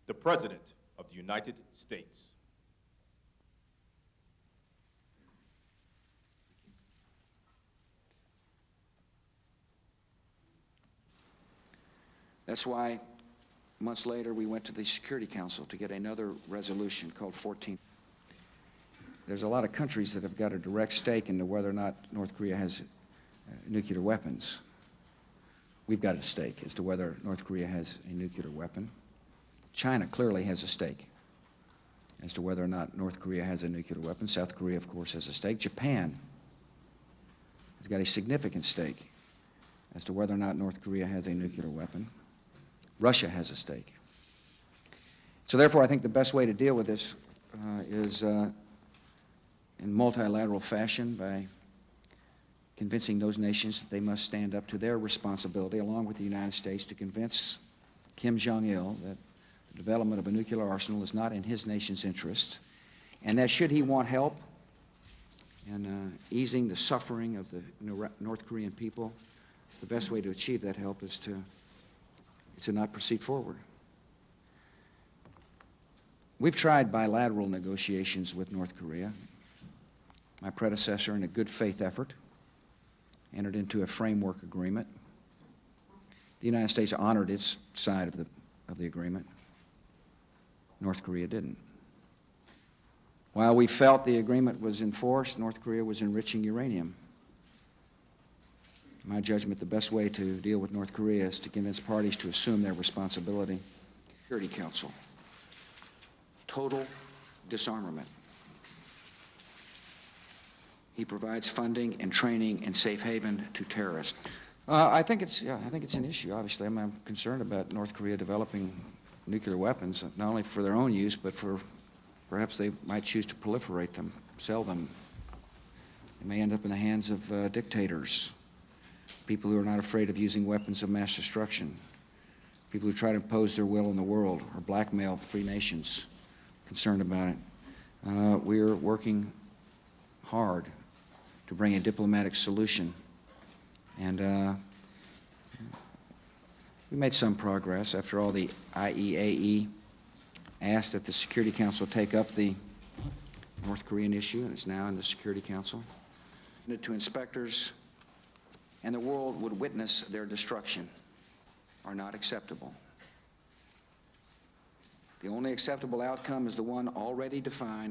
the President of the United States. That's why months later we went to the Security Council to get another resolution called 14. There's a lot of countries that have got a direct stake into whether or not North Korea has nuclear weapons. We've got a stake as to whether North Korea has a nuclear weapon. China clearly has a stake as to whether or not North Korea has a nuclear weapon. South Korea, of course, has a stake. Japan has got a significant stake as to whether or not North Korea has a nuclear weapon. Russia has a stake. So therefore, I think the best way to deal with this is in multilateral fashion by convincing those nations that they must stand up to their responsibility, along with the United States, to convince Kim Jong Il that the development of a nuclear arsenal is not in his nation's interest, and that should he want help in easing the suffering of the North Korean people, the best way to achieve that help is to not proceed forward. We've tried bilateral negotiations with North Korea. My predecessor, in a good faith effort, entered into a framework agreement. The United States honored its side of the agreement. North Korea didn't. While we felt the agreement was enforced, North Korea was enriching uranium. In my judgment, the best way to deal with North Korea is to convince parties to assume their responsibility. Security Council. Total disarmament. He provides funding and training and safe haven to terrorists. I think it's an issue. Obviously, I'm concerned about North Korea developing nuclear weapons, not only for their own use, but for perhaps they might choose to proliferate them, sell them. They may end up in the hands of dictators, people who are not afraid of using weapons of mass destruction, people who try to impose their will on the world or blackmail free nations. Concerned about it. We're working hard to bring a diplomatic solution, and we made some progress. After all, the IEAE asked that the Security Council take up the North Korean issue, and it's now in the Security Council. To inspectors, and the world would witness their destruction, are not acceptable. The only acceptable outcome is the one already defined